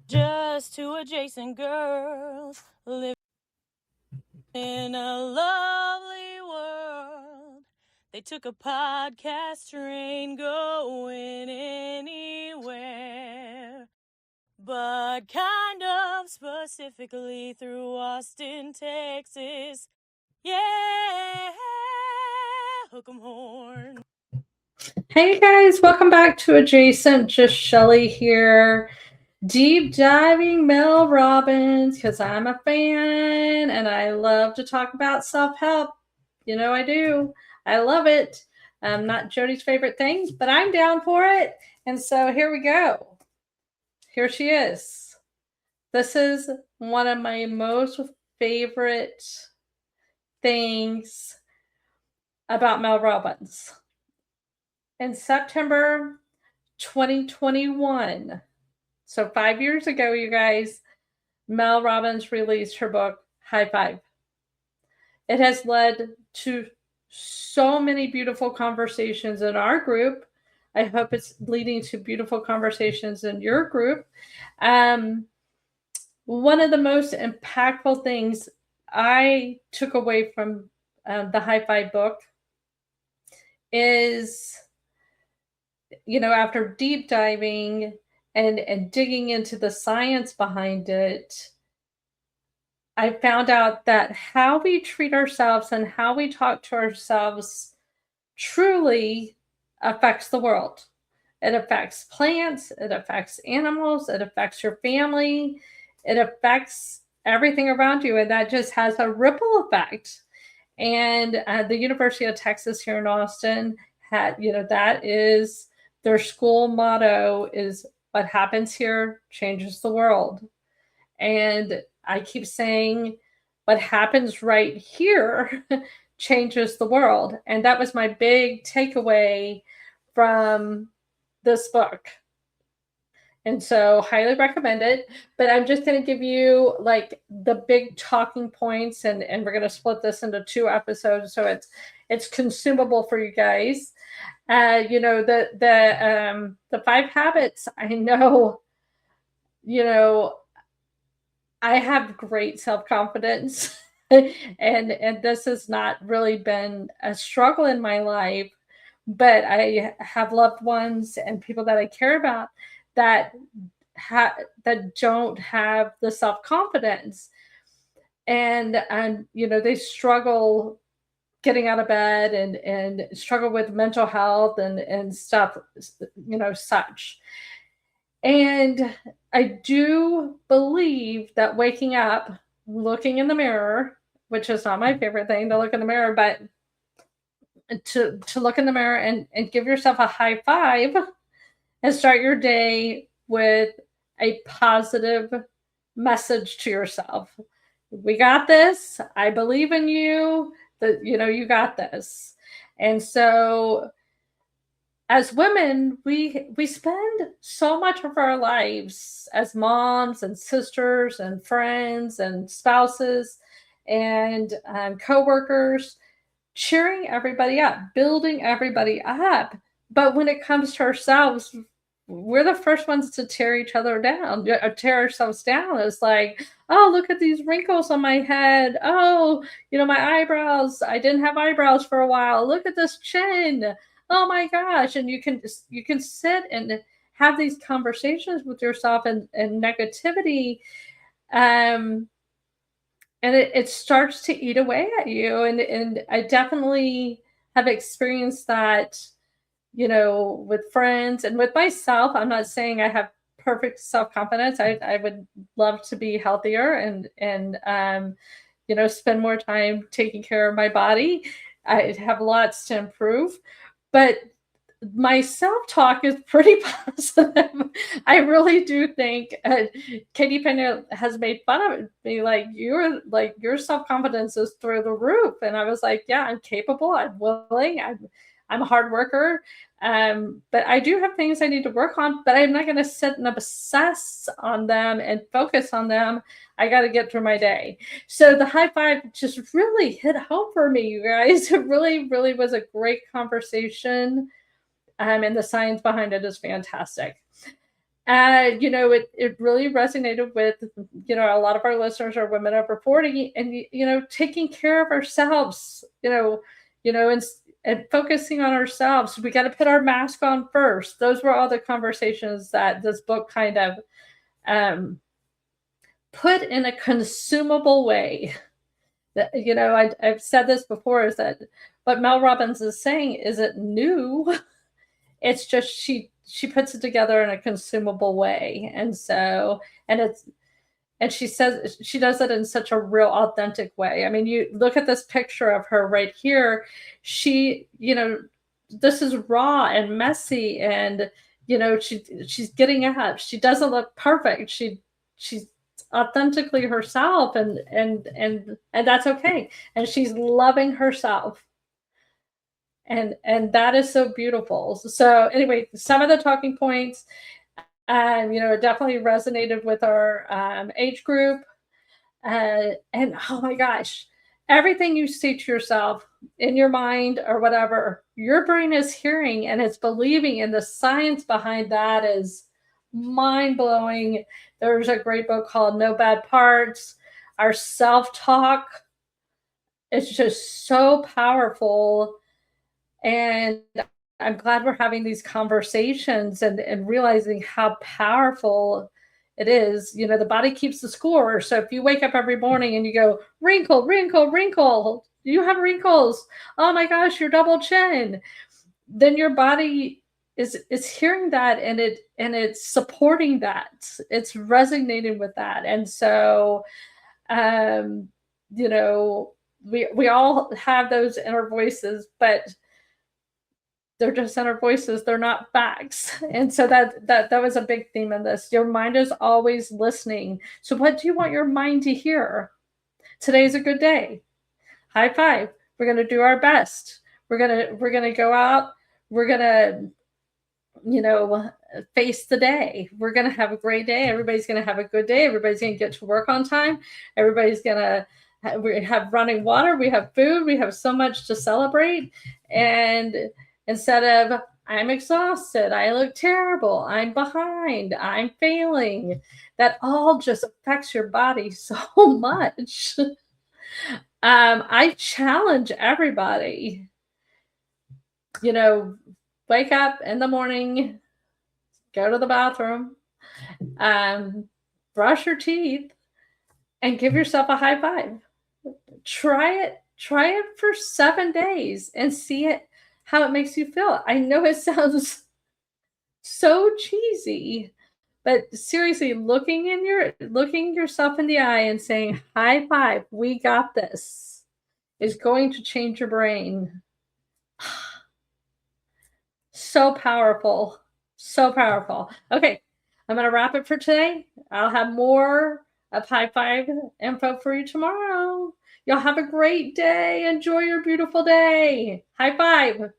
Just two adjacent girls living in a lovely world. They took a podcast train going anywhere, but kind of specifically through Austin, Texas. Yeah, hook 'em horn. Hey guys, welcome back to Adjacent. Just Shelly here. Deep diving Mel Robbins because I'm a fan and I love to talk about self help. You know, I do. I love it. Not Jody's favorite thing, but I'm down for it. And so here we go. Here she is. This is one of my most favorite things about Mel Robbins. In September 2021, so 5 years ago, you guys, Mel Robbins released her book, High Five. It has led to so many beautiful conversations in our group. I hope it's leading to beautiful conversations in your group. One of the most impactful things I took away from the High Five book is, after deep diving and digging into the science behind it, I found out that how we treat ourselves and how we talk to ourselves truly affects the world. It affects plants, it affects animals, it affects your family, it affects everything around you, and that just has a ripple effect. And the University of Texas here in Austin had, that is their school motto is what happens here changes the world. And I keep saying what happens right here changes the world. And that was my big takeaway from this book. And so highly recommend it. But I'm just going to give you like the big talking points, and we're going to split this into 2 episodes so it's consumable for you guys. The 5 habits, I know, I have great self-confidence and this has not really been a struggle in my life, but I have loved ones and people that I care about that that don't have the self-confidence, and they struggle getting out of bed and struggle with mental health and stuff, such. And I do believe that waking up, looking in the mirror, which is not my favorite thing to look in the mirror, but to look in the mirror and give yourself a high five and start your day with a positive message to yourself. We got this. I believe in you. That you got this. And so as women, we spend so much of our lives as moms and sisters and friends and spouses and coworkers cheering everybody up, building everybody up. But when it comes to ourselves, we're the first ones to tear each other down, tear ourselves down. It's like, oh, look at these wrinkles on my head. Oh, my eyebrows. I didn't have eyebrows for a while. Look at this chin. Oh my gosh. And you can sit and have these conversations with yourself and negativity. And it starts to eat away at you. And I definitely have experienced that, with friends and with myself. I'm not saying I have perfect self-confidence. I would love to be healthier and spend more time taking care of my body. I have lots to improve, but my self-talk is pretty positive. I really do think Katie Pena has made fun of me, like your self-confidence is through the roof. And I was like, yeah, I'm capable, I'm willing, I'm a hard worker. But I do have things I need to work on, but I'm not going to sit and obsess on them and focus on them. I got to get through my day. So the high five just really hit home for me, you guys. It really, really was a great conversation. And the science behind it is fantastic. It really resonated with, a lot of our listeners are women over 40, and, taking care of ourselves, and focusing on ourselves. We got to put our mask on first. Those were all the conversations that this book kind of put in a consumable way. I've said this before, is that what Mel Robbins is saying isn't new. It's just she puts it together in a consumable way. And she says she does it in such a real authentic way. I mean, you look at this picture of her right here. She, this is raw and messy, and she's getting up. She doesn't look perfect. She's authentically herself, and that's okay. And she's loving herself. And that is so beautiful. So anyway, some of the talking points, it definitely resonated with our age group. And oh my gosh, everything you say to yourself in your mind or whatever, your brain is hearing and it's believing, and the science behind that is mind-blowing. There's a great book called No Bad Parts. Our self-talk is just so powerful. And I'm glad we're having these conversations and realizing how powerful it is. The body keeps the score. So if you wake up every morning and you go, wrinkle, wrinkle, wrinkle, you have wrinkles. Oh my gosh, your double chin. Then your body is hearing that, and it's supporting that. It's resonating with that. And so, we all have those inner voices, but they're just inner voices. They're not facts. And so that was a big theme in this. Your mind is always listening. So what do you want your mind to hear? Today's a good day. High five. We're going to do our best. We're going to go out. We're going to, face the day. We're going to have a great day. Everybody's going to have a good day. Everybody's going to get to work on time. Everybody's going to we have running water. We have food. We have so much to celebrate. And instead of, I'm exhausted, I look terrible, I'm behind, I'm failing, that all just affects your body so much. I challenge everybody, wake up in the morning, go to the bathroom, brush your teeth, and give yourself a high five. Try it for 7 days and see how it makes you feel. I know it sounds so cheesy, but seriously, looking yourself in the eye and saying, high five, we got this, is going to change your brain. So powerful. So powerful. Okay, I'm going to wrap it for today. I'll have more of high five info for you tomorrow. Y'all have a great day. Enjoy your beautiful day. High five.